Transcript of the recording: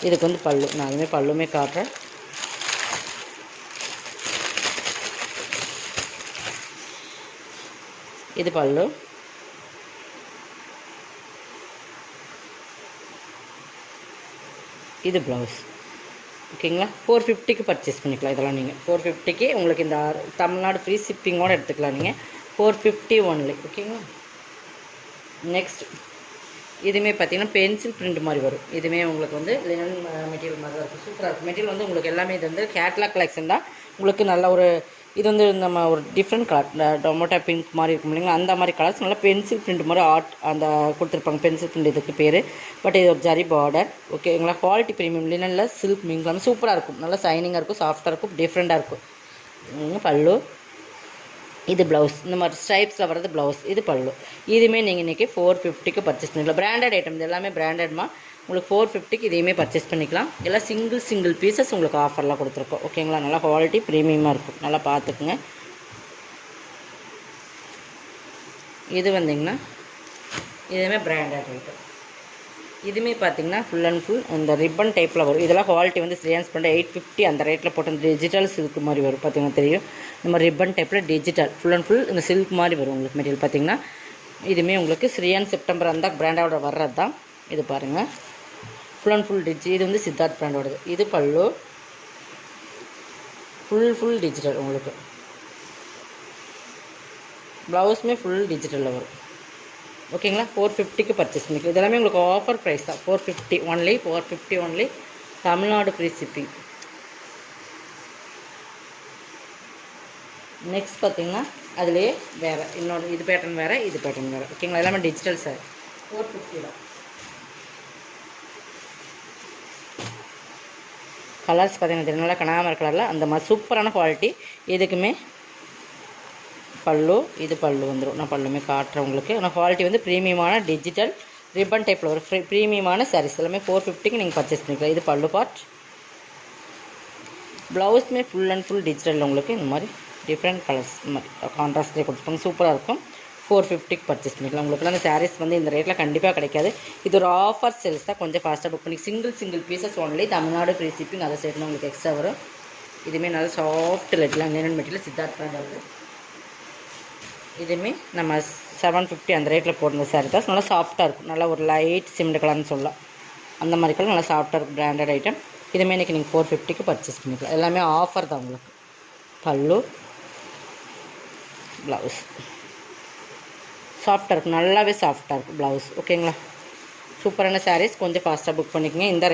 இதுக்கு வந்து பல்லு, நான் அதுவுமே பல்லுமே காட்டுறேன். இது பல்லு. இது ப்ளவுஸ். ஓகேங்களா? 450க்கு பர்ச்சேஸ் பண்ணிக்கலாம். இதெல்லாம் நீங்கள் 450க்கு உங்களுக்கு இந்த தமிழ்நாடு ஃப்ரீ ஷிப்பிங்கோடு எடுத்துக்கலாம். நீங்கள் 450 ஒன்லி. ஓகேங்களா? நெக்ஸ்ட் இதுவுமே பார்த்தீங்கன்னா பென்சில் பிரிண்ட் மாதிரி வரும். இதுவுமே உங்களுக்கு வந்து லினன் மெட்டீரியல் மாதிரி தான் இருக்கும். சூப்பராக இருக்கும் மெட்டீரியல் வந்து உங்களுக்கு எல்லாமே. இது வந்து கேட்லாக் கலெக்ஷன் தான். உங்களுக்கு நல்ல ஒரு இது வந்து நம்ம ஒரு டிஃப்ரெண்ட் கலர், இந்த டொமேட்டோ பிங்க் மாதிரி இருக்கும் இல்லைங்களா, அந்த மாதிரி கலர்ஸ் நல்லா பென்சில் பிரிண்ட் மாதிரி ஆர்ட் அந்த கொடுத்துருப்பாங்க. பென்சில் பிரிண்ட் இதுக்கு பேர். பட் இது ஒரு ஜரி பார்டர். ஓகேங்களா? குவாலிட்டி ப்ரீமியம் லினனில் சில்க் மீன்லாம் சூப்பராக இருக்கும். நல்லா சைனிங்காக இருக்கும், சாஃப்டாக இருக்கும், டிஃப்ரெண்ட்டாக இருக்கும். பல்லு. இது ப்ளவுஸ். இந்த மாதிரி ஸ்ட்ரைப்ஸில் வர்றது ப்ளவுஸ். இது பல்லு. இதுவுமே நீங்கள் இன்றைக்கி 450க்கு பர்ச்சேஸ் பண்ணிக்கலாம். பிராண்டட் ஐட்டம் இது எல்லாமே பிராண்டட்மா. உங்களுக்கு 450க்கு இதையுமே பர்ச்சேஸ் பண்ணிக்கலாம். எல்லாம் சிங்கிள் பீசஸ் உங்களுக்கு ஆஃபர்லாம் கொடுத்துருக்கோம். ஓகேங்களா? நல்லா குவாலிட்டி ப்ரீமியமாக இருக்கும். நல்லா பார்த்துக்குங்க. இது வந்திங்கன்னா இதுவுமே பிராண்டட் ஐட்டம். இதுவுமே பார்த்தீங்கன்னா ஃபுல் அண்ட் ஃபுல் இந்த ரிப்பன் டைப்பில் வரும். இதெல்லாம் குவாலிட்டி வந்து ஸ்ரீயான்ஸ் பண்ண 850 அந்த ரேட்டில் போட்டு டிஜிட்டல் சில்க் மாதிரி வரும். பார்த்தீங்கன்னா தெரியும். இந்த மாதிரி ரிப்பன் டைப்பில் டிஜிட்டல் ஃபுல் அண்ட் ஃபுல் இந்த சில்க் மாதிரி வரும் உங்களுக்கு மெட்டீரியல். பார்த்தீங்கன்னா இதுவுமே உங்களுக்கு ஸ்ரீயான் செப்டம்பர் அந்த பிராண்டோட வர்றது தான். இது பாருங்கள், ஃபுல் அண்ட் ஃபுல் இது வந்து சித்தார்த் பிராண்டோடது. இது பல்லு. ஃபுல் டிஜிட்டல் உங்களுக்கு. ப்ளவுஸுமே ஃபுல் டிஜிட்டலில் வரும். ஓகேங்களா? 450க்கு பர்ச்சேஸ் பண்ணிக்கலாம். இதெல்லாமே உங்களுக்கு ஆஃபர் ப்ரைஸ் தான். 450 only. 450 only. Tamil Nadu free shipping. Next பார்த்தீங்கன்னா அதுலேயே வேறு இன்னொரு இது பேட்டர்ன் வேறு, இது பேட்டர்ன் வேறு. ஓகேங்களா? எல்லாமே டிஜிட்டல் சார். 450 தான். கலர்ஸ் பார்த்தீங்கன்னா நல்லா கனாமர் கலரில் அந்த மாதிரி சூப்பரான குவாலிட்டி. இதுக்குமே பல்லு. இது பல்லு வந்துடும். நான் பல்லுமே காட்டுறேன் உங்களுக்கு. ஆனால் குவாலிட்டி வந்து ப்ரீமியமான டிஜிட்டல் ரிப்பன் டைப்பில் ஒரு ப்ரீமியமான சாரீஸ் எல்லாமே 450க்கு நீங்கள் பர்ச்சேஸ் பண்ணிக்கலாம். இது பல்லு பார்ட். ப்ளவுஸுமே ஃபுல் அண்ட் ஃபுல் டிஜிட்டலில் உங்களுக்கு இந்த மாதிரி டிஃப்ரெண்ட் கலர்ஸ் இந்த மாதிரி கான்ட்ராஸ்ட்லேயே கொடுத்துருப்பாங்க. சூப்பராக இருக்கும். 450க்கு பர்ச்சேஸ் பண்ணிக்கலாம். உங்களுக்குலாம் அந்த சாரீஸ் வந்து இந்த ரேட்டில் கண்டிப்பாக கிடைக்காது. இது ஒரு ஆஃபர் சேல்ஸ் தான். கொஞ்சம் ஃபாஸ்ட்டாக புக் பண்ணி single pieces only. Tamil Nadu free shipping. அதை சேர்த்து உங்களுக்கு எக்ஸ்ட்ரா வரும். இதுவுமே நல்லா சாஃப்ட் லெட்லாம் லினன் மெட்டீரியல் சித்தார்த் பிராண்ட் இருக்குது. இதுவுமே நம்ம 750 அந்த ரேட்டில் போடுற சாரீ தான். நல்லா சாஃப்ட்டாக இருக்கும். நல்லா ஒரு லைட் சிமெண்ட் கலர்னு சொல்லலாம். அந்த மாதிரி கலர் நல்லா சாஃப்ட்டாக இருக்கும். Branded item. இதுவுமே இன்றைக்கி நீங்கள் 450க்கு பர்ச்சேஸ் பண்ணிக்கலாம். எல்லாமே ஆஃபர் தான் உங்களுக்கு. பல்லு. ப்ளவுஸ் சாஃப்டாக இருக்கும். நல்லாவே சாஃப்டாக இருக்கும் ப்ளவுஸ். ஓகேங்களா? சூப்பரான சாரீஸ். கொஞ்சம் ஃபாஸ்ட்டாக புக் பண்ணிக்கோங்க. இந்த